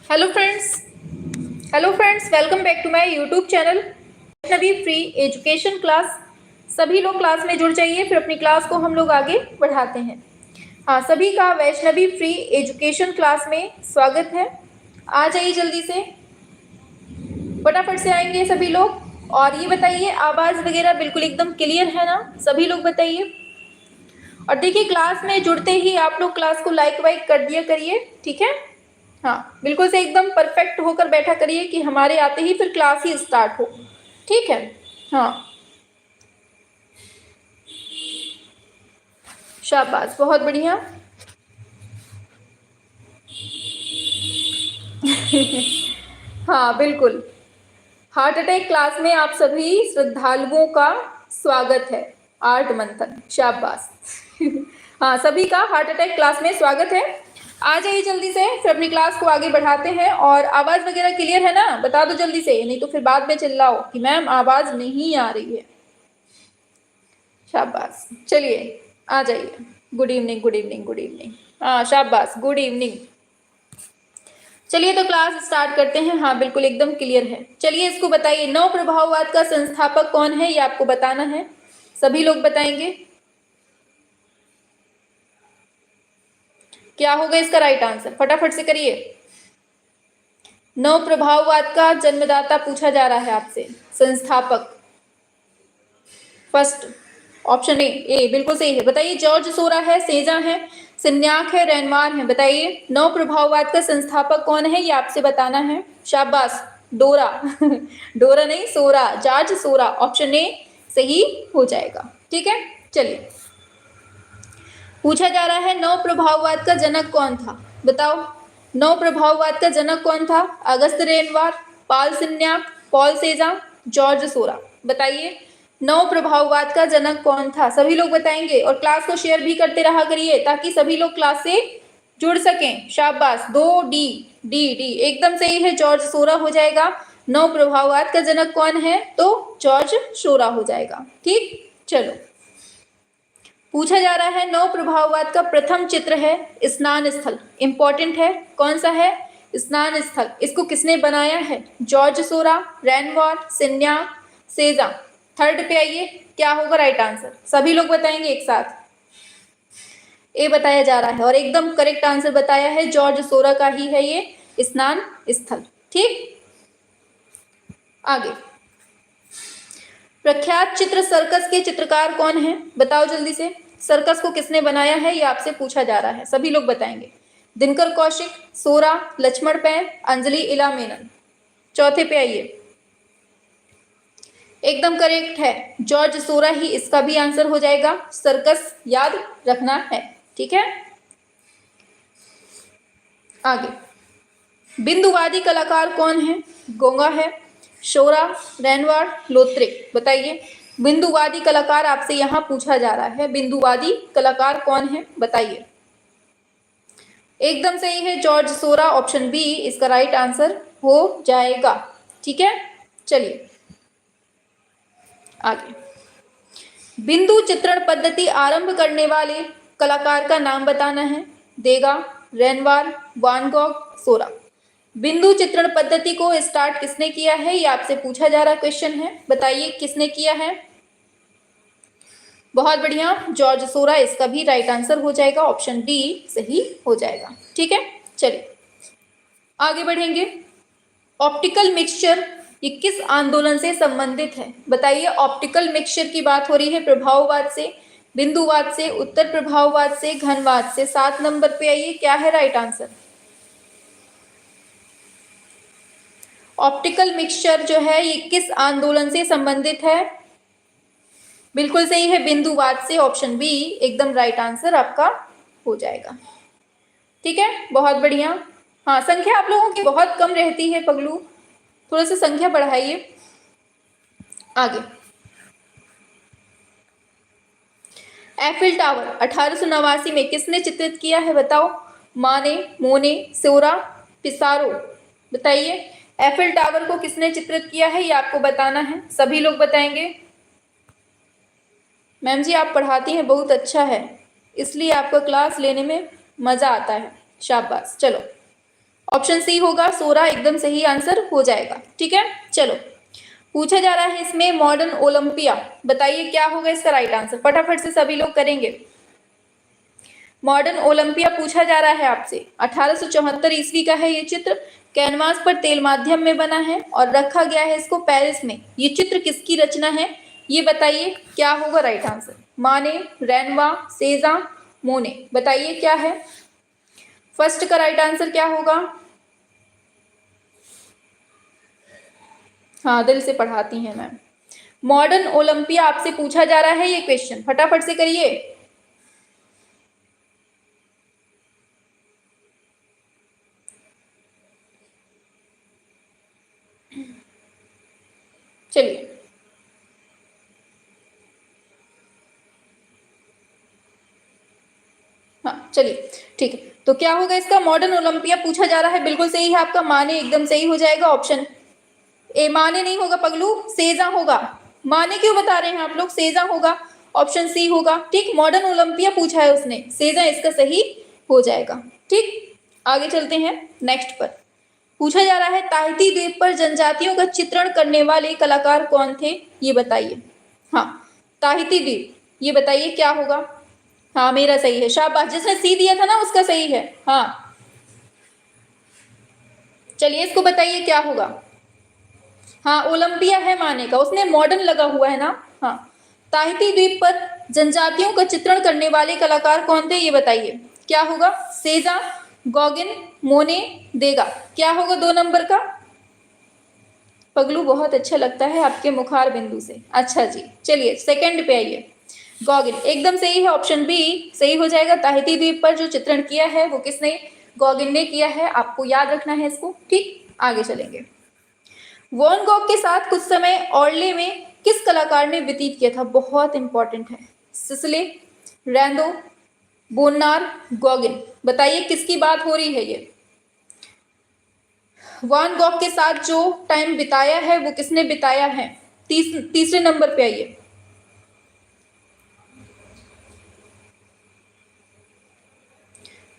Hello friends hello friends, welcome back to my YouTube channel Vaishnavi free education class. सभी लोग class में जुड़ जाइए, फिर अपनी क्लास को हम लोग आगे बढ़ाते हैं। हाँ, सभी का वैष्णवी फ्री एजुकेशन क्लास में स्वागत है। आ जाइए जल्दी से, फटाफट से आएंगे सभी लोग। और ये बताइए, आवाज़ वगैरह बिल्कुल एकदम क्लियर है ना? सभी लोग बताइए। और देखिए, क्लास में जुड़ते ही आप लोग क्लास को लाइक वाइक कर दिया करिए, ठीक है? हाँ, बिल्कुल से एकदम परफेक्ट होकर बैठा करिए कि हमारे आते ही फिर क्लास ही स्टार्ट हो, ठीक है? हाँ, शाबाश, बहुत बढ़िया। हाँ बिल्कुल, हार्ट अटैक क्लास में आप सभी श्रद्धालुओं का स्वागत है। आर्ट मंथन, शाबाश। हाँ, सभी का हार्ट अटैक क्लास में स्वागत है। आ जाइए जल्दी से, फिर अपनी क्लास को आगे बढ़ाते हैं। और आवाज़ वगैरह क्लियर है ना? बता दो जल्दी से, नहीं तो फिर बाद में चिल्लाओ कि मैम आवाज़ नहीं आ रही है। शाबाश, चलिए आ जाइए। Good evening, good evening, good evening. हाँ शाबाश, गुड इवनिंग। चलिए तो क्लास स्टार्ट करते हैं। हाँ बिल्कुल एकदम क्लियर है। चलिए इसको बताइए, नव प्रभाववाद का संस्थापक कौन है, ये आपको बताना है। सभी लोग बताएंगे क्या होगा इसका राइट आंसर, फटाफट से करिए। नव प्रभाववाद का जन्मदाता पूछा जा रहा है आपसे, संस्थापक। फर्स्ट ऑप्शन ए बिल्कुल सही है। बताइए, जॉर्ज सोरा है, सेजा है, सिन्याक है, रेनवार है? बताइए, नव प्रभाववाद का संस्थापक कौन है, ये आपसे बताना है। शाबाश, डोरा। डोरा नहीं, सोरा, जॉर्ज सोरा। ऑप्शन ए सही हो जाएगा, ठीक है? चलिए, पूछा जा रहा है नव प्रभाववाद का जनक कौन था। बताओ, नव प्रभाववाद का जनक कौन था? अगस्त रेनवार, पाल सिन्याक, पॉल सेजा, जॉर्ज सोरा? बताइए, नव प्रभाववाद का जनक कौन था? सभी लोग बताएंगे। और क्लास को शेयर भी करते रहा करिए ताकि सभी लोग क्लास से जुड़ सकें। शाबाश, दो डी, डी डी एकदम सही है, जॉर्ज सोरा हो जाएगा। नव प्रभाववाद का जनक कौन है? तो जॉर्ज सोरा हो जाएगा, ठीक? चलो, पूछा जा रहा है नव प्रभाववाद का प्रथम चित्र है स्नान स्थल। इंपॉर्टेंट है, कौन सा है? स्नान स्थल। इसको किसने बनाया है? जॉर्ज सोरा, रेनवार, सिन्याक, सेजा? थर्ड पे आइए, क्या होगा राइट आंसर? सभी लोग बताएंगे एक साथ। ए बताया जा रहा है और एकदम करेक्ट आंसर बताया है, जॉर्ज सोरा का ही है ये स्नान स्थल, ठीक? आगे, प्रख्यात चित्र सर्कस के चित्रकार कौन है? बताओ जल्दी से, सर्कस को किसने बनाया है, ये आपसे पूछा जा रहा है। सभी लोग बताएंगे। दिनकर कौशिक, सोरा, लक्ष्मण पैन, अंजलि इला मेनन? चौथे पे आइए, एकदम करेक्ट है, जॉर्ज सोरा ही इसका भी आंसर हो जाएगा। सर्कस याद रखना है, ठीक है? आगे, बिंदुवादी कलाकार कौन है? गोंगा है, शोरा, रेनवार, लोत्रिक? बताइए, बिंदुवादी कलाकार आपसे यहां पूछा जा रहा है, बिंदुवादी कलाकार कौन है? बताइए। एकदम सही है, जॉर्ज सोरा। ऑप्शन बी इसका राइट आंसर हो जाएगा, ठीक है? चलिए आगे, बिंदु चित्रण पद्धति आरंभ करने वाले कलाकार का नाम बताना है। देगा, रेनवार, वान गॉग, सोरा? बिंदु चित्रण पद्धति को स्टार्ट किसने किया है, ये आपसे पूछा जा रहा क्वेश्चन है। बताइए किसने किया है? बहुत बढ़िया, जॉर्ज सोरा इसका भी राइट आंसर हो जाएगा। ऑप्शन डी सही हो जाएगा, ठीक है? चलिए आगे बढ़ेंगे। ऑप्टिकल मिक्सचर ये किस आंदोलन से संबंधित है? बताइए, ऑप्टिकल मिक्सचर की बात हो रही है प्रभाववाद से, बिंदुवाद से, उत्तर प्रभाववाद से, घनवाद से? 7 नंबर पे आइए, क्या है राइट आंसर? ऑप्टिकल मिक्सचर जो है ये किस आंदोलन से संबंधित है? बिल्कुल सही है, बिंदुवाद से। ऑप्शन बी एकदम राइट आंसर आपका हो जाएगा, ठीक है? बहुत बढ़िया। हाँ, संख्या आप लोगों की बहुत कम रहती है पगलू, थोड़ा सा संख्या बढ़ाइए। आगे, एफिल टावर 1889 में किसने चित्रित किया है? बताओ, माने, मोने, सोरा, पिसारो? बताइए, एफिल टावर को किसने चित्रित किया है, ये आपको बताना है। सभी लोग बताएंगे। मैम जी आप पढ़ाती हैं, बहुत अच्छा है, इसलिए आपको क्लास लेने में मज़ा आता है। शाबाश, चलो ऑप्शन सी होगा 16 एकदम सही आंसर हो जाएगा। ठीक है, चलो पूछा जा रहा है इसमें मॉडर्न ओलंपिया, बताइए क्या होगा इसका राइट आंसर, फटाफट से सभी लोग करेंगे। मॉडर्न ओलंपिया पूछा जा रहा है आपसे। 1874 ईस्वी का है ये चित्र, कैनवास पर तेल माध्यम में बना है और रखा गया है इसको पेरिस में। ये चित्र किसकी रचना है ये बताइए, क्या होगा राइट आंसर। माने, रेनवा, सेजा, मोने, बताइए क्या है। फर्स्ट का राइट आंसर क्या होगा। हाँ, दिल से पढ़ाती हैं मैम। मॉडर्न ओलंपिया आपसे पूछा जा रहा है ये क्वेश्चन, फटाफट से करिए। चलिए, हाँ चलिए ठीक है, तो क्या होगा इसका, मॉडर्न ओलंपिया पूछा जा रहा है, बिल्कुल सही है आपका, माने एकदम सही हो जाएगा। ऑप्शन ए, माने नहीं होगा पगलू, सेजा होगा। माने क्यों बता रहे हैं आप लोग, सेजा होगा, ऑप्शन सी होगा। ठीक, मॉडर्न ओलंपिया पूछा है उसने, सेजा इसका सही हो जाएगा। ठीक, आगे चलते हैं नेक्स्ट पर। पूछा जा रहा है ताहिती द्वीप पर जनजातियों का चित्रण करने वाले कलाकार कौन थे ये बताइए। हाँ, ताहिती द्वीप, ये बताइए क्या होगा। हाँ मेरा सही है, शाबाश, जिसने सी दिया था ना उसका सही है। हाँ चलिए इसको बताइए क्या होगा। हाँ ओलंपिया है माने का, उसने मॉडर्न लगा हुआ है ना। हाँ, ताहिती द्वीप पर जनजातियों का चित्रण करने वाले कलाकार कौन थे ये बताइए, क्या होगा। सेजा, गॉगिन, मोने, देगा, क्या होगा 2 नंबर का। पगलू बहुत अच्छा लगता है आपके मुखार बिंदु से, अच्छा जी, चलिए सेकंड पे आइए। गॉगिन एकदम सही है, ऑप्शन बी सही हो जाएगा। ताहिती द्वीप पर जो चित्रण किया है वो किसने, गॉगिन ने किया है, आपको याद रखना है इसको। ठीक, आगे चलेंगे। वॉन गॉग के साथ कुछ समय ऑर्ले में किस कलाकार ने व्यतीत किया था, बहुत इंपॉर्टेंट है। सिसले, रैंडो, बोनार, गॉगिन, बताइए किसकी बात हो रही है ये। वॉन गॉग के साथ जो टाइम बिताया है वो किसने बिताया है, तीसरे नंबर पे आइए।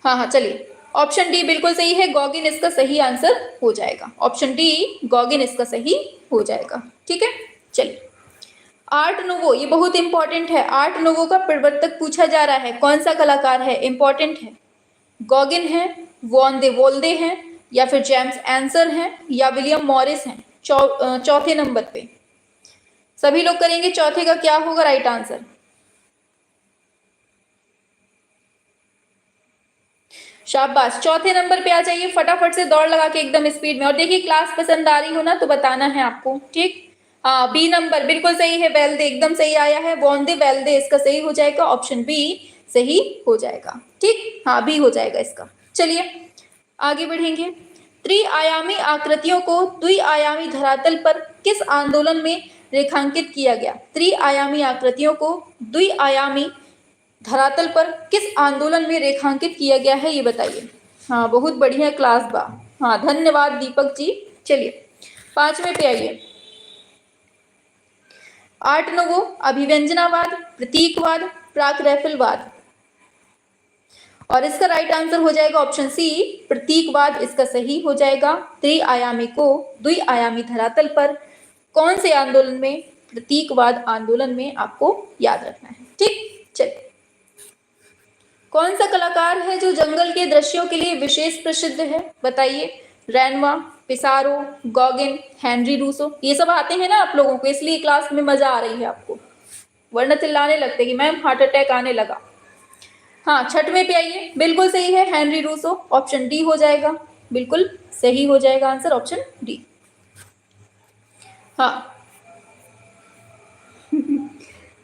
हाँ हाँ चलिए, ऑप्शन डी बिल्कुल सही है, गॉगिन इसका सही आंसर हो जाएगा। ऑप्शन डी गॉगिन इसका सही हो जाएगा। ठीक है, चलिए। आर्ट नोवो, ये बहुत इंपॉर्टेंट है, आर्ट नोवो का प्रवर्तक पूछा जा रहा है, कौन सा कलाकार है, इंपॉर्टेंट है। गॉगिन है, वॉन दे वोल्डे हैं, या फिर जेम्स एंसर हैं, या विलियम मॉरिस हैं। चौथे नंबर पे सभी लोग करेंगे, चौथे का क्या होगा राइट आंसर। शाबाश, चौथे नंबर पे आ जाइए फटाफट से, दौड़ लगा के एकदम स्पीड में। और देखिए क्लास पसंद आ रही हो ना तो बताना है आपको। ठीक, हाँ बी नंबर बिल्कुल सही है, वेल्दे एकदम सही आया है, वॉन दे वेल्दे इसका सही हो जाएगा, ऑप्शन बी सही हो जाएगा। ठीक, हाँ बी हो जाएगा इसका। चलिए आगे बढ़ेंगे। त्रिआयामी आकृतियों को द्विआयामी धरातल पर किस आंदोलन में रेखांकित किया गया। त्रिआयामी आकृतियों को द्विआयामी धरातल पर किस आंदोलन में रेखांकित किया गया है ये बताइए। हाँ बहुत बढ़िया क्लास बा, हाँ धन्यवाद दीपक जी। चलिए 5वें पे आइए। आर्ट नोवो, अभिव्यंजनावाद, प्रतीकवाद, प्राक-रैफलवाद, और इसका राइट आंसर हो जाएगा ऑप्शन सी प्रतीकवाद इसका सही हो जाएगा। त्रिआयामी को द्विआयामी धरातल पर कौन से आंदोलन में, प्रतीकवाद आंदोलन में, आपको याद रखना है। ठीक, चलिए कौन सा कलाकार है जो जंगल के दृश्यों के लिए विशेष प्रसिद्ध है बताइए। रैनवा, पिसारो, गॉगिन, हेनरी रूसो, ये सब आते हैं ना आप लोगों को, इसलिए क्लास में मजा आ रही है आपको, वरना चिल्लाने लगते कि मैम हार्ट अटैक आने लगा। हाँ 6वें पे आइए, बिल्कुल सही है हेनरी रूसो, ऑप्शन डी हो जाएगा, बिल्कुल सही हो जाएगा आंसर ऑप्शन डी। हाँ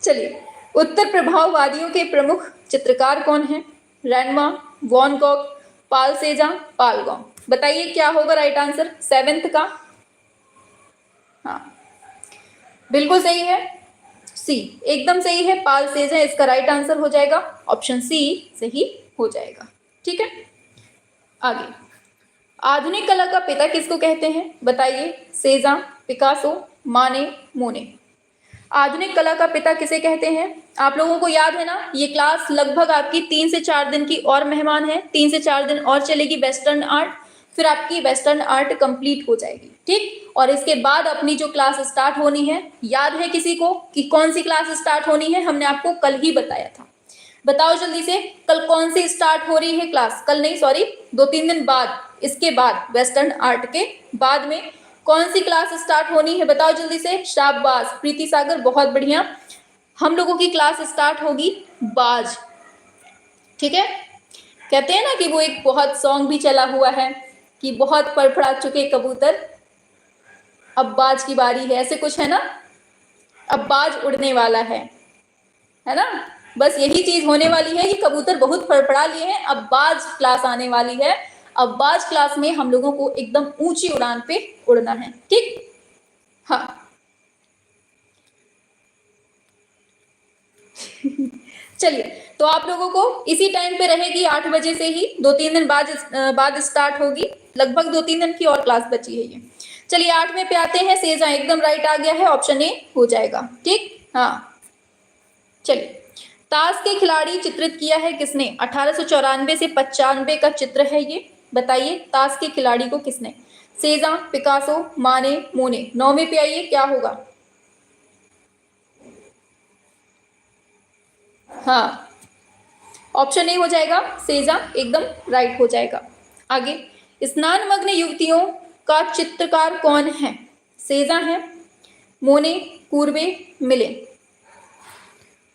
चलिए, उत्तर प्रभाववादियों के प्रमुख चित्रकार कौन है। रैनवा, वॉन गॉग, पाल सेजा, पाल गॉग, बताइए क्या होगा राइट आंसर 7th का। हाँ बिल्कुल सही है, सी एकदम सही है, पाल सेजा इसका राइट आंसर हो जाएगा, ऑप्शन सी सही हो जाएगा। ठीक है, आगे। आधुनिक कला का पिता किसको कहते हैं बताइए। सेजा, पिकासो, माने, मोने, आधुनिक कला का पिता किसे कहते हैं। आप लोगों को याद है ना, ये क्लास लगभग आपकी 3 से 4 दिन की और मेहमान है, 3 से 4 दिन और चलेगी वेस्टर्न आर्ट, फिर आपकी वेस्टर्न आर्ट कंप्लीट हो जाएगी। ठीक, और इसके बाद अपनी जो क्लास स्टार्ट होनी है, याद है किसी को कि कौन सी क्लास स्टार्ट होनी है? हमने आपको कल ही बताया था। बताओ जल्दी से, कल कौन सी स्टार्ट हो रही है क्लास? कल नहीं, सॉरी, 2-3 दिन बाद, इसके बाद वेस्टर्न आर्ट के बाद में कौन सी क्लास स्टार्ट होनी है? बताओ जल्दी से। शाबाश प्रीति सागर, बहुत बढ़िया। हम लोगों की क्लास स्टार्ट होगी बाज। ठीक है, कहते हैं ना कि वो एक बहुत सॉन्ग भी चला हुआ है कि बहुत फड़फड़ा चुके कबूतर, अब बाज की बारी है, ऐसे कुछ है ना, अब बाज उड़ने वाला है ना। बस यही चीज होने वाली है कि कबूतर बहुत फड़फड़ा लिए हैं, अब बाज क्लास आने वाली है। अब बाज क्लास में हम लोगों को एकदम ऊंची उड़ान पे उड़ना है। ठीक, हाँ चलिए, तो आप लोगों को इसी टाइम पे रहेगी, 8 बजे से ही 2-3 दिन बाद स्टार्ट होगी। लगभग 2-3 दिन की और क्लास बची है ये। चलिए 8वें पे आते हैं। सेजा एकदम राइट आ गया है, ऑप्शन ए हो जाएगा। ठीक, हाँ चलिए, ताश के खिलाड़ी चित्रित किया है किसने? 1894 से 95 का चित्र है ये। बताइए ताश के खिलाड़ी को किसने? सेजा, पिकासो, माने, मोने। 9वें पे आइए, क्या होगा? हाँ, ऑप्शन ए हो जाएगा, सेजा एकदम राइट हो जाएगा। आगे, स्नान मग्न युवतियों का चित्रकार कौन है? सेजा है, मोने, पूर्वे, मिले।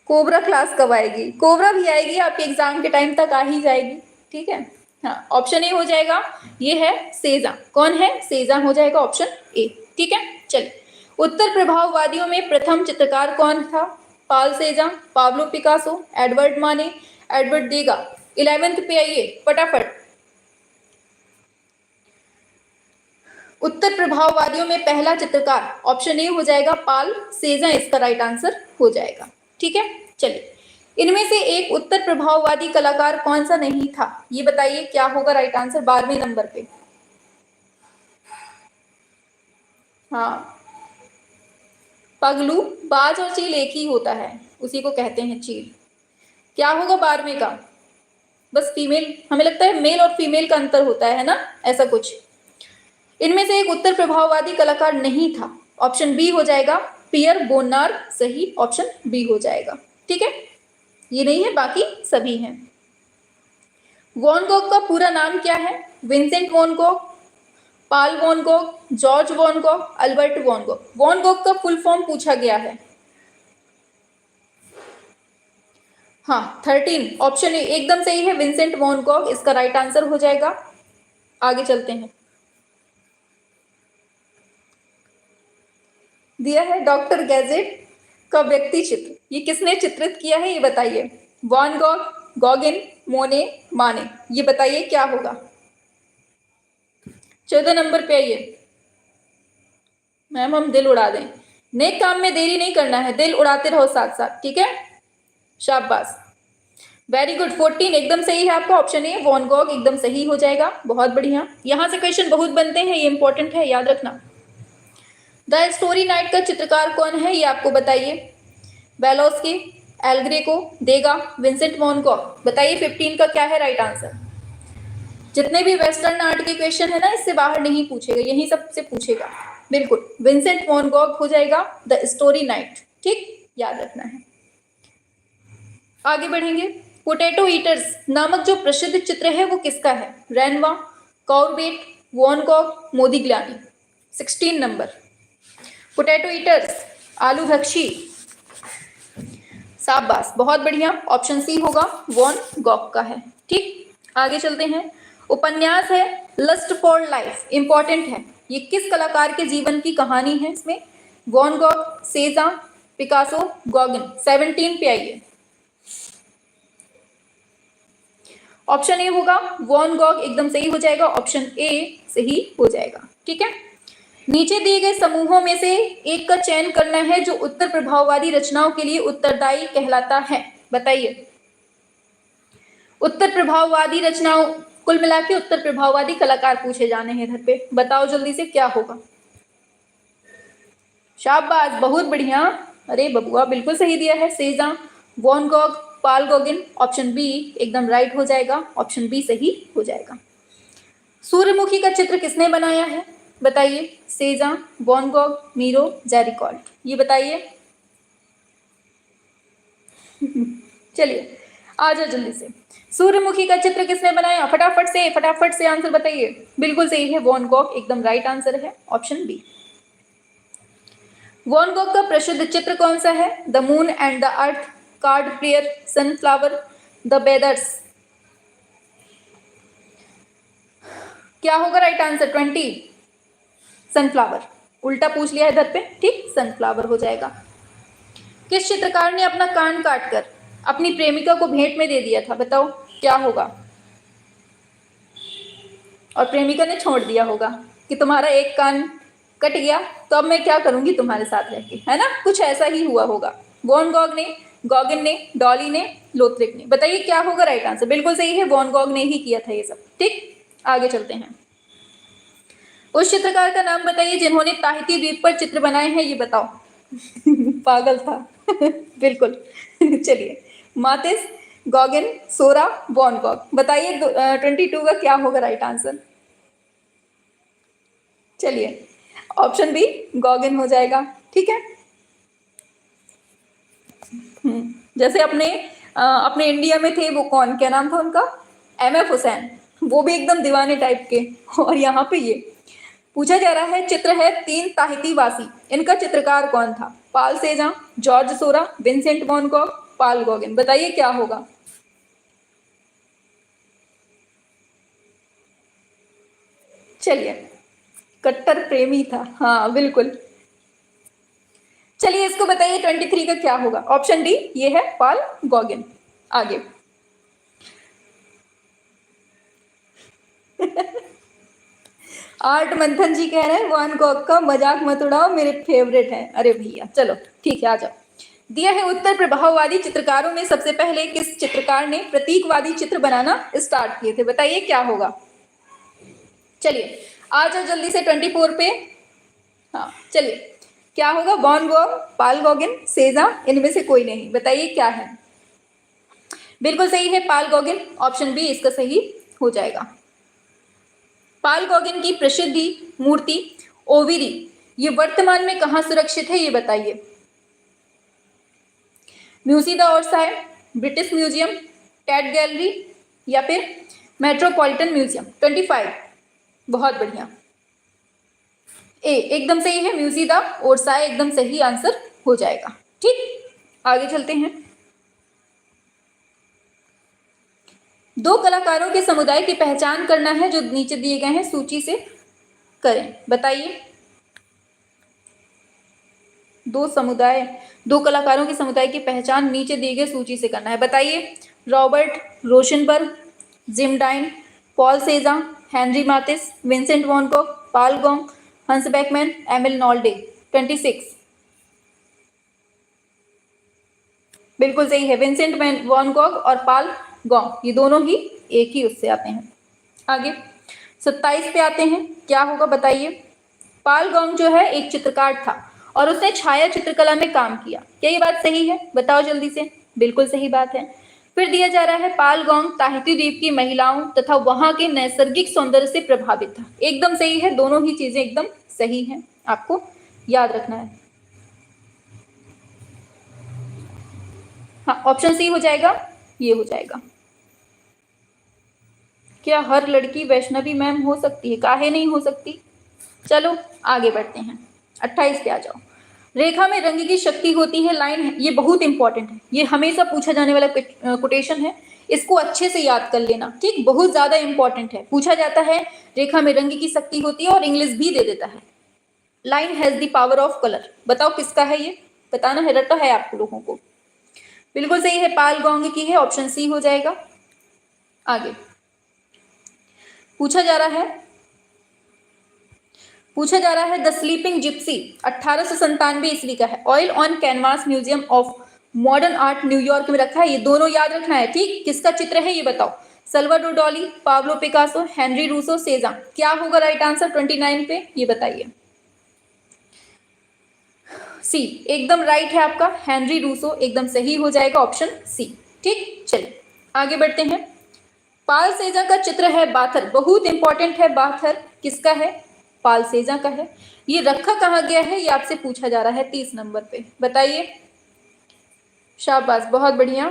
कोबरा क्लास कब आएगी? कोबरा भी आएगी, आपके एग्जाम के टाइम तक आ ही जाएगी। ठीक है, हाँ ऑप्शन ए हो जाएगा, ये है सेजा। कौन है? सेजा हो जाएगा ऑप्शन ए। ठीक है, चलिए, उत्तर प्रभाववादियों में प्रथम चित्रकार कौन था? पाल सेजा, पाब्लो पिकासो, एडवर्ड माने, एडवर्ड देगा। 11th पे आइए फटाफट। उत्तर प्रभाववादियों में पहला चित्रकार ऑप्शन ए हो जाएगा, पाल सेजा इसका राइट आंसर हो जाएगा। ठीक है, चलिए, इनमें से एक उत्तर प्रभाववादी कलाकार कौन सा नहीं था? ये बताइए क्या होगा राइट आंसर 12वें नंबर पे। हाँ, पगलू, बाज और चील एक ही होता है, उसी को कहते हैं चील। क्या होगा 12वें का? बस फीमेल, हमें लगता है मेल और फीमेल का अंतर होता है ना, ऐसा कुछ। इनमें से एक उत्तर प्रभाववादी कलाकार नहीं था, ऑप्शन बी हो जाएगा, पियर बोनार। सही, ऑप्शन बी हो जाएगा। ठीक है, ये नहीं है, बाकी सभी हैं। वॉन गॉग का पूरा नाम क्या है? Vincent van Gogh, Paul van Gogh, George van Gogh, Albert van Gogh. Van Gogh का फुल फॉर्म पूछा गया है। हाँ 13, ऑप्शन ए एकदम सही है, विंसेंट वॉन गॉग इसका राइट आंसर हो जाएगा। आगे चलते हैं। दिया है डॉक्टर गैजेट का व्यक्ति चित्र, ये किसने चित्रित किया है? ये बताइए। वॉन गॉग, गॉगिन, मोने, माने। ये बताइए क्या होगा? 14 नंबर पे आइए। मैम हम दिल उड़ा दें, नेक काम में देरी नहीं करना है, दिल उड़ाते रहो साथ साथ। ठीक है, शाबाश, वेरी गुड। 14 एकदम सही है आपका, ऑप्शन ए वॉन गॉग एकदम सही हो जाएगा। बहुत बढ़िया, यहां से क्वेश्चन बहुत बनते हैं, ये इंपॉर्टेंट है, याद रखना। द स्टोरी नाइट का चित्रकार कौन है? ये आपको बताइए। वेलोस्की, एल ग्रेको, देगा, विंसेंट वॉन गॉग। बताइए 15 का क्या है राइट आंसर? जितने भी वेस्टर्न आर्ट के क्वेश्चन है ना, इससे बाहर नहीं पूछेगा, यही सबसे पूछेगा। बिल्कुल, विंसेंट वॉन गॉग हो जाएगा द स्टोरी नाइट। ठीक, याद रखना है। आगे बढ़ेंगे। पोटैटो ईटर्स नामक जो प्रसिद्ध चित्र है वो किसका है? Renoir, Courbet, van Gogh, Modigliani. 16 नंबर। पोटैटो ईटर्स, आलू भक्षी। शाबाश, बहुत बढ़िया, ऑप्शन सी होगा, वॉन गॉग का है। ठीक, आगे चलते हैं। उपन्यास है लस्ट फॉर लाइफ, इंपॉर्टेंट है। ये किस कलाकार के जीवन की कहानी है? इसमें वॉन गॉग, सेजा, पिकासो, गॉगिन। 17 पे आइए। ऑप्शन ए होगा, वॉन गॉग एकदम सही हो जाएगा, ऑप्शन ए सही हो जाएगा। ठीक है, नीचे दिए गए समूहों में से एक का चयन करना है जो उत्तर प्रभाववादी रचनाओं के लिए उत्तरदायी कहलाता है। बताइए, उत्तर प्रभाववादी रचनाओं, कुल मिला के उत्तर प्रभाववादी कलाकार पूछे जाने हैं इधर पे। बताओ जल्दी से क्या होगा? शाबाश, बहुत बढ़िया, अरे बबुआ बिल्कुल सही दिया है। सेजा, वॉन गॉग, पाल गॉगिन। ऑप्शन बी एकदम राइट हो जाएगा, ऑप्शन बी सही हो जाएगा। सूर्यमुखी का चित्र किसने बनाया है? बताइए। सेजा, वैन गॉग, मीरो, जैरिकॉल्ट, ये बताइए। चलिए आ जाओ जल्दी से। सूर्यमुखी का चित्र किसने बनाया? फटाफट से आंसर बताइए। बिल्कुल सही है, वैन गॉग एकदम राइट आंसर है, ऑप्शन बी। वैन गॉग का प्रसिद्ध चित्र कौन सा है? The moon and the earth, card player, sunflower, the bathers, क्या होगा राइट आंसर? 20। सनफ्लावर, उल्टा पूछ लिया इधर पे, ठीक, सनफ्लावर हो जाएगा। किस चित्रकार ने अपना कान काटकर अपनी प्रेमिका को भेंट में दे दिया था? बताओ क्या होगा? और प्रेमिका ने छोड़ दिया होगा कि तुम्हारा एक कान कट गया तो अब मैं क्या करूंगी तुम्हारे साथ रह के, है ना? कुछ ऐसा ही हुआ होगा। वैन गॉग ने, गॉगिन ने, डॉली ने, लोथरिक ने, बताइए क्या होगा राइट आंसर? बिल्कुल सही है, वैन गॉग ने ही किया था ये सब। ठीक, आगे चलते हैं। उस चित्रकार का नाम बताइए जिन्होंने ताहिती द्वीप पर चित्र बनाए हैं, ये बताओ। पागल था। बिल्कुल। चलिए, मातिस, गॉगिन, सोरा, वैन गॉग, बताइए 22 का क्या होगा राइट आंसर? चलिए, ऑप्शन बी गॉगिन हो जाएगा, ठीक है। जैसे अपने इंडिया में थे वो कौन, क्या नाम था उनका? MF हुसैन, वो भी एकदम दीवाने टाइप के। और यहाँ पे ये पूछा जा रहा है, चित्र है तीन ताहिती वासी, इनका चित्रकार कौन था? पाल सेजा, जॉर्ज सोरा, विंसेंट वैन गॉग, पाल गॉगिन, बताइए क्या होगा? चलिए, कट्टर प्रेमी था, हाँ बिल्कुल। चलिए इसको बताइए 23 का क्या होगा? ऑप्शन डी ये है पाल गॉगिन। आगे। आर्ट मंथन जी कह रहे हैं वैन गॉग का मजाक मत उड़ाओ, मेरे फेवरेट है। अरे भैया चलो ठीक है, आ जाओ। दिया है उत्तर, प्रभाववादी चित्रकारों में सबसे पहले किस चित्रकार ने प्रतीकवादी चित्र बनाना स्टार्ट किए थे? बताइए क्या होगा? चलिए आ जाओ जल्दी से 24 पे। हाँ चलिए, क्या होगा? वैन गॉग, पाल गॉगिन, सेजा, इनमें से कोई नहीं, बताइए क्या है? बिल्कुल सही है, पाल गॉगिन, ऑप्शन बी इसका सही हो जाएगा। पाल गॉगिन की प्रसिद्ध मूर्ति ओविरी, ये वर्तमान में कहाँ सुरक्षित है, ये बताइए। Museum de Orsay, British museum, Tate gallery, या फिर मेट्रोपॉलिटन म्यूजियम? 25, बहुत बढ़िया। ए एकदम सही है, म्यूजियम द ओर्साई एकदम सही आंसर हो जाएगा। ठीक, आगे चलते हैं। दो कलाकारों के समुदाय की पहचान करना है जो नीचे दिए गए हैं, सूची से करें, बताइए। दो कलाकारों के समुदाय की पहचान नीचे दिए गए सूची से करना है, बताइए। Robert Rauschenberg, Jim Dine, Paul Cezanne, Henri Matisse, Vincent van Gogh, Paul Gauguin, Hans Beckmann, Emil Nolde? 26, बिल्कुल सही है, विंसेंट वैन गॉग और पाल गॉग, ये दोनों ही एक ही उससे आते हैं। आगे 27 पे आते हैं, क्या होगा बताइए। पाल गॉग जो है एक चित्रकार था और उसने छाया चित्रकला में काम किया, क्या ये बात सही है? बताओ जल्दी से। बिल्कुल सही बात है। फिर दिया जा रहा है, पाल गॉग ताहिती द्वीप की महिलाओं तथा वहां के नैसर्गिक सौंदर्य से प्रभावित था, एकदम सही है, दोनों ही चीजें एकदम सही हैं, आपको याद रखना है। हाँ ऑप्शन सी हो जाएगा, ये हो जाएगा। क्या हर लड़की वैष्णवी मैम हो सकती है? काहे नहीं हो सकती। चलो आगे बढ़ते हैं, 28 पे आ जाओ। रेखा में रंग की शक्ति होती है, लाइन है, ये बहुत इंपॉर्टेंट है, ये हमेशा पूछा जाने वाला कोटेशन है, इसको अच्छे से याद कर लेना, ठीक, बहुत ज्यादा इंपॉर्टेंट है। पूछा जाता है रेखा में रंग की शक्ति होती है और इंग्लिश भी दे देता है। Line has the power of colour, बताओ किसका है ये, बताना है, रटा है आप लोगों को। बिल्कुल सही है, पाल गॉग की है, ऑप्शन सी हो जाएगा। आगे पूछा जा रहा है द स्लीपिंग जिप्सी 1897 ईस्वी का है, oil on canvas museum of modern art New York में रखा है, ये दोनों याद रखना है, ठीक। किसका चित्र है ये बताओ। Salvador Dali, Pablo Picasso, Henri Rousseau, Cezanne, क्या होगा राइट आंसर 29 पे, ये बताइए। सी एकदम राइट है आपका, हेनरी रूसो एकदम सही हो जाएगा, ऑप्शन सी, ठीक। चलिए आगे बढ़ते हैं। पाल सेजा का चित्र है बाथर, बहुत इंपॉर्टेंट है। बाथर किसका है? पाल सेजा का है। ये रखा कहाँ गया है, ये आपसे पूछा जा रहा है 30 नंबर पे, बताइए। शाबाश, बहुत बढ़िया।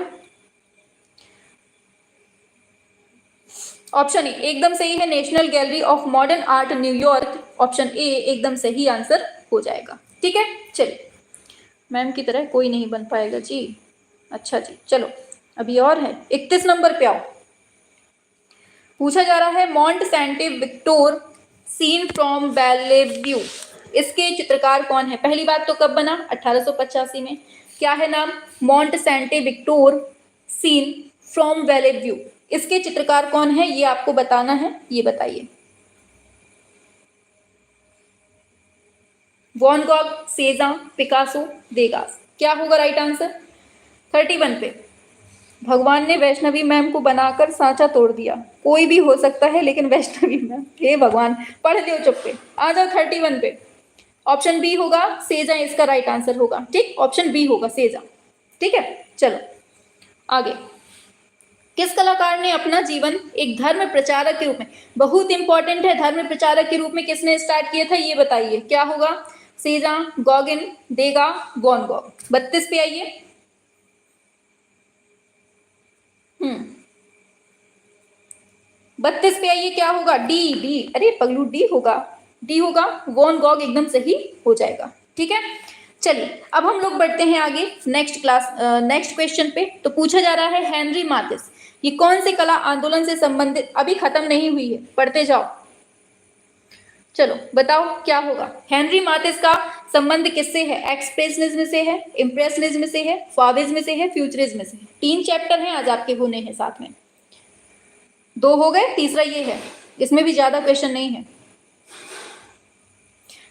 ऑप्शन ए एकदम सही है, national gallery of modern art New York. Option A एकदम सही आंसर हो जाएगा। ठीक है, चलिए, मैम की तरह कोई नहीं बन पाएगा जी। अच्छा जी, चलो अभी और है, 31 नंबर पे आओ। पूछा जा रहा है Mont Sainte Victoire seen from Bellevue, इसके चित्रकार कौन है? पहली बात तो कब बना? 1885 में। क्या है नाम? Mont Sainte Victoire seen from Bellevue. इसके चित्रकार कौन है ये आपको बताना है, ये बताइए। वॉन गॉग, सेजा, पिकासो, देगास, क्या होगा राइट आंसर? 31 पे। भगवान ने वैष्णवी मैम को बनाकर सांचा तोड़ दिया। कोई भी हो सकता है लेकिन वैष्णवी मैम, हे भगवान, पढ़ लियो चुप पे। आ जाओ 31 पे। ऑप्शन बी होगा सेजा, इसका राइट आंसर होगा। ठीक, ऑप्शन बी होगा सेजा। ठीक है, चलो आगे। किस कलाकार ने अपना जीवन एक धर्म प्रचारक के रूप में, बहुत इंपॉर्टेंट है, धर्म प्रचारक के रूप में किसने स्टार्ट किया था ये बताइए। क्या होगा? सेजा, गॉगिन, देगा, वॉन गॉग। 32 पे आइए। 32 पे आइए, क्या होगा? डी, डी, अरे पगलू डी होगा, डी होगा, वॉन गॉग एकदम सही हो जाएगा। ठीक है, चलिए अब हम लोग बढ़ते हैं आगे नेक्स्ट क्वेश्चन पे। तो पूछा जा रहा है हेनरी माथिस, ये कौन से कला आंदोलन से संबंधित, अभी खत्म नहीं हुई है, पढ़ते जाओ। चलो बताओ क्या होगा? हेनरी माथिस का संबंध किससे है? एक्सप्रेशनिज्म से है, इम्प्रेशनिज्म से है, फाविज्म से है, फ्यूचरिज्म से है। 3 चैप्टर हैं आज आपके होने हैं साथ में, 2 हो गए, तीसरा ये है, इसमें भी ज्यादा क्वेश्चन नहीं है।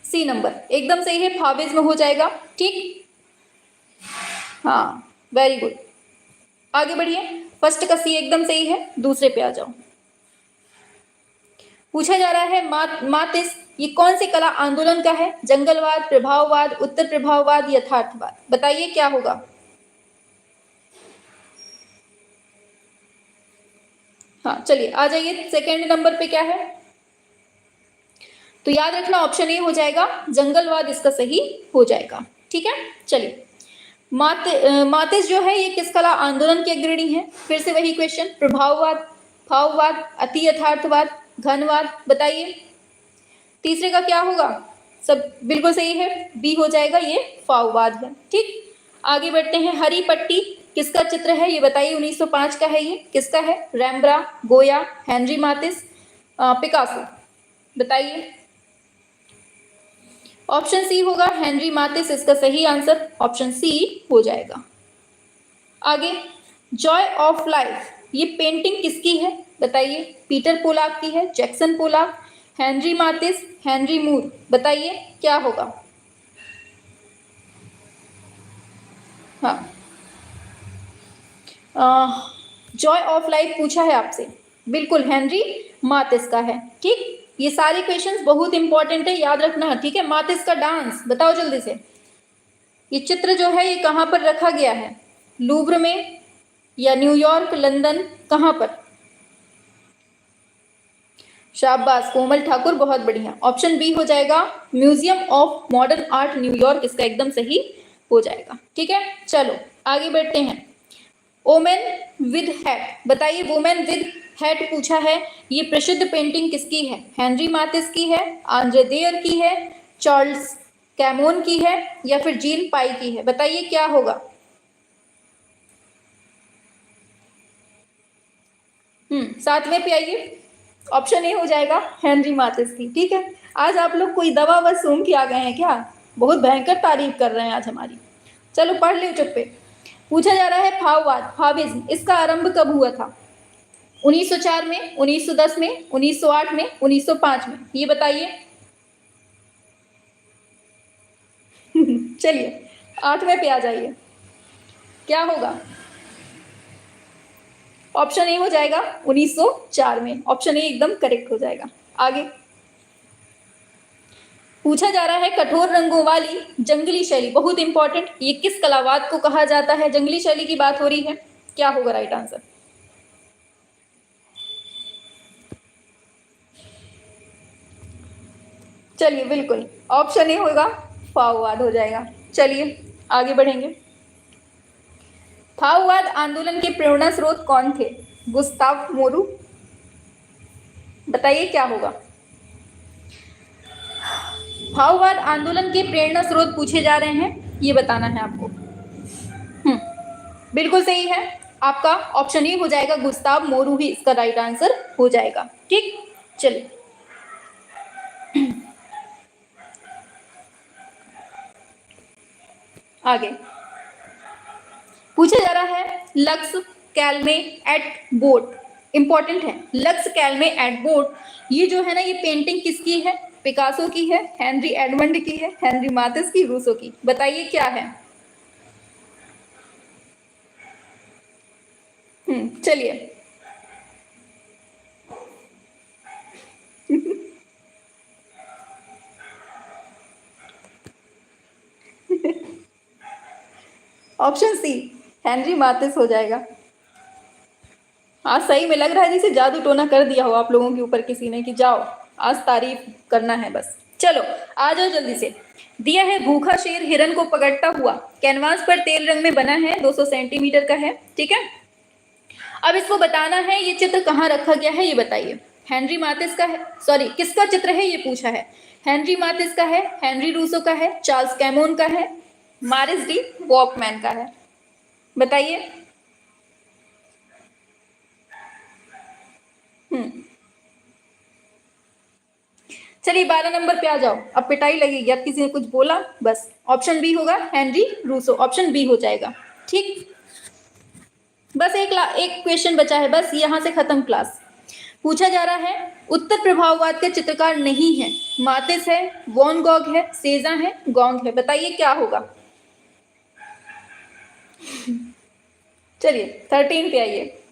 सी नंबर एकदम सही है, फाविज्म हो जाएगा। ठीक, हाँ वेरी गुड, आगे बढ़िए। फर्स्ट का सी एकदम सही है, दूसरे पे आ जाओ। पूछा जा रहा है मातिस ये कौन से कला आंदोलन का है? जंगलवाद, प्रभाववाद, उत्तर प्रभाववाद, यथार्थवाद, बताइए क्या होगा? हाँ चलिए आ जाइए, सेकेंड नंबर पे क्या है? तो याद रखना ऑप्शन ए हो जाएगा, जंगलवाद इसका सही हो जाएगा। ठीक है, चलिए। मातिस जो है ये किस कला आंदोलन के अग्रणी है? फिर से वही क्वेश्चन, प्रभाववाद, भाववाद, अति यथार्थवाद, घनवाद, बताइए। तीसरे का क्या होगा? सब बिल्कुल सही है, बी हो जाएगा, ये फाववाद है। ठीक, आगे बढ़ते हैं। हरी पट्टी किसका चित्र है ये बताइए? 1905 का है ये, किसका है? रैम्ब्रा, गोया, हेनरी मातिस, पिकासो, बताइए। ऑप्शन सी होगा हेनरी मातिस, इसका सही आंसर ऑप्शन सी हो जाएगा। आगे, जॉय ऑफ लाइफ ये पेंटिंग किसकी है बताइए? पीटर पोलाक की है, जैक्सन पोलाक, हेनरी मातिस, हेनरी मूर, बताइए क्या होगा? हाँ, जॉय ऑफ लाइफ पूछा है आपसे, बिल्कुल हेनरी मातिस का है। ठीक, ये सारे क्वेश्चंस बहुत इंपॉर्टेंट है, याद रखना। ठीक है, मातिस का डांस बताओ जल्दी से। ये चित्र जो है ये कहाँ पर रखा गया है? लूव्र में या न्यूयॉर्क, लंदन, कहाँ पर? शाबाश कोमल ठाकुर, बहुत बढ़िया। ऑप्शन बी हो जाएगा, museum of modern art New York, इसका एकदम सही हो जाएगा। ठीक है, चलो आगे बढ़ते हैं। वुमेन विद हैट, बताइए वुमेन विद हैट पूछा है, ये प्रसिद्ध पेंटिंग किसकी है? हेनरी मातिस की है, आंद्रे देयर की है, चार्ल्स कैमोन की है, या फिर जीन पाई की है, बताइए क्या होगा? सातवें पे आइए, ऑप्शन ए हो जाएगा हेनरी मातिस की। ठीक है, आज आप लोग कोई दवा व सूंघ के आ गए हैं क्या? बहुत भयंकर तारीफ कर रहे हैं आज हमारी। चलो पढ़ लो चुप पे। पूछा जा रहा है फाववाद, फाविज्म, इसका आरंभ कब हुआ था? 1904 में, 1910 में, 1908 में, 1905 में, ये बताइए। चलिए 8वें पे आ जाइए, क्या होगा? ऑप्शन ए हो जाएगा 1904 में, ऑप्शन ए एकदम करेक्ट हो जाएगा। आगे पूछा जा रहा है कठोर रंगों वाली जंगली शैली, बहुत इंपॉर्टेंट, ये किस कलावाद को कहा जाता है? जंगली शैली की बात हो रही है, क्या होगा राइट आंसर? चलिए बिल्कुल ऑप्शन ए होगा, फाओवाद हो जाएगा। चलिए आगे बढ़ेंगे। फाओवाद आंदोलन के प्रेरणा स्रोत कौन थे? गुस्ताव मोरू। बताइए क्या होगा। फाओवाद आंदोलन के प्रेरणा स्रोत पूछे जा रहे हैं, ये बताना है आपको। बिल्कुल सही है आपका ऑप्शन ए हो जाएगा, गुस्ताव मोरू ही इसका राइट आंसर हो जाएगा। ठीक, चलिए आगे पूछा जा रहा है, लक्स कैल्मे एट बोट। इंपॉर्टेंट है, लक्स कैल्मे एट बोट, ये जो है ना, ये पेंटिंग किसकी है? पिकासो की है, हेनरी एडमंड की है, हेनरी माथिस की, रूसो की। बताइए क्या है। चलिए ऑप्शन सी हेनरी माथिस हो जाएगा। आज सही में लग रहा है जैसे जादू टोना कर दिया हो आप लोगों के ऊपर किसी ने कि जाओ आज तारीफ करना है बस। चलो आ जाओ जल्दी से। दिया है, भूखा शेर हिरन को पकड़ता हुआ, कैनवास पर तेल रंग में बना है, 200 सेंटीमीटर का है। ठीक है, अब इसको बताना है ये चित्र कहाँ रखा गया है, ये बताइए। हेनरी माथिस का है, सॉरी किसका चित्र है ये पूछा है। हेनरी माथिस का है, हेनरी रूसो का है, चार्ल्स कैमोन का है, मारिस डी वॉकमैन का है। बताइए। चलिए 12 नंबर पे आ जाओ, अब पिटाई लगेगी, अब किसी ने कुछ बोला बस। ऑप्शन बी होगा, हेनरी रूसो, ऑप्शन बी हो जाएगा। ठीक, बस एक क्वेश्चन बचा है, बस यहां से खत्म क्लास। पूछा जा रहा है, उत्तर प्रभाववाद का चित्रकार नहीं है, मातिस है, वॉन गॉग है, सेजा है, गोंग है। बताइए क्या होगा। चलिए 13 पे आइए।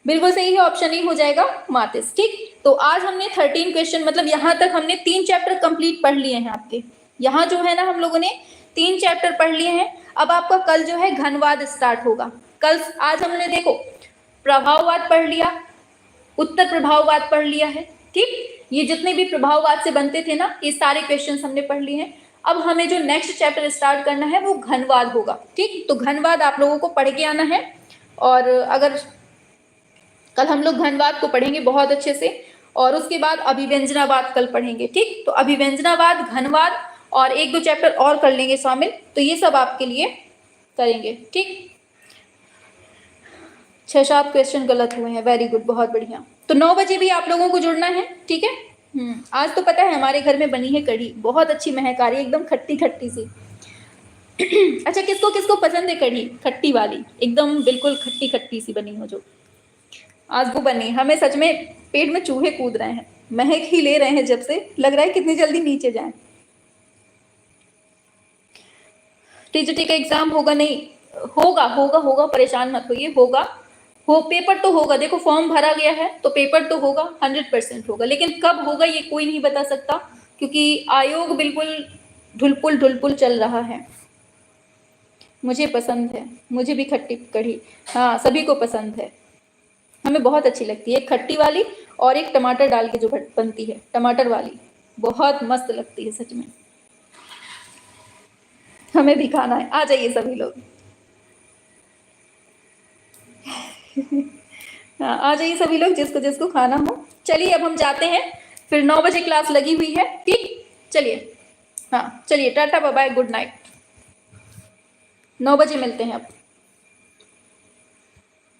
बिल्कुल सही है, ऑप्शन ई हो जाएगा, मातिस। ठीक, तो आज हमने 13 क्वेश्चन, मतलब यहाँ तक हमने 3 चैप्टर कंप्लीट पढ़ लिए हैं आपके। यहाँ जो है ना हम लोगों ने 3 चैप्टर पढ़ लिए हैं। अब आपका कल जो है घनवाद स्टार्ट होगा। कल आज हमने देखो प्रभाववाद पढ़ लिया, उत्तर प्रभाववाद पढ़ लिया है। ठीक, ये जितने भी प्रभाववाद से बनते थे ना, ये सारे क्वेश्चन हमने पढ़ लिए हैं। अब हमें जो नेक्स्ट चैप्टर स्टार्ट करना है वो घनवाद होगा। ठीक, तो घनवाद आप लोगों को पढ़ के आना है। और अगर कल हम लोग घनवाद को पढ़ेंगे बहुत अच्छे से, और उसके बाद अभिव्यंजनावाद कल पढ़ेंगे। ठीक, तो अभिव्यंजनावाद, घनवाद और 1-2 चैप्टर और कर लेंगे शामिल, तो ये सब आपके लिए करेंगे। ठीक, 6-7 क्वेश्चन गलत हुए हैं, वेरी गुड, बहुत बढ़िया। तो 9 बजे भी आप लोगों को जुड़ना है। ठीक है, आज तो पता है हमारे घर में बनी है कढ़ी, बहुत अच्छी महक आ रही है, एकदम खट्टी खट्टी सी। अच्छा, किसको किसको पसंद है कढ़ी खट्टी वाली, एकदम बिल्कुल खट्टी खट्टी सी बनी हो जो, आज वो बनी। हमें सच में पेट में चूहे कूद रहे हैं, महक ही ले रहे हैं, जब से लग रहा है कितनी जल्दी नीचे जाएं। टीजीटी का एग्जाम होगा? नहीं होगा, होगा होगा, परेशान मत होइए, होगा, हो पेपर तो होगा। देखो फॉर्म भरा गया है तो पेपर तो होगा, 100% होगा, लेकिन कब होगा ये कोई नहीं बता सकता, क्योंकि आयोग बिल्कुल ढुलपुल ढुलपुल चल रहा है। मुझे पसंद है, मुझे भी खट्टी कढ़ी, हाँ सभी को पसंद है, हमें बहुत अच्छी लगती है। एक खट्टी वाली और एक टमाटर डाल के जो बनती है, टमाटर वाली, बहुत मस्त लगती है सच में, हमें भी खाना है। आ जाइए सभी लोग। हाँ आ जाइए सभी लोग, जिसको जिसको खाना हो। चलिए अब हम जाते हैं, फिर 9 बजे क्लास लगी हुई है। ठीक, चलिए, हाँ चलिए, tata bye bye, good night, 9 बजे मिलते हैं अब।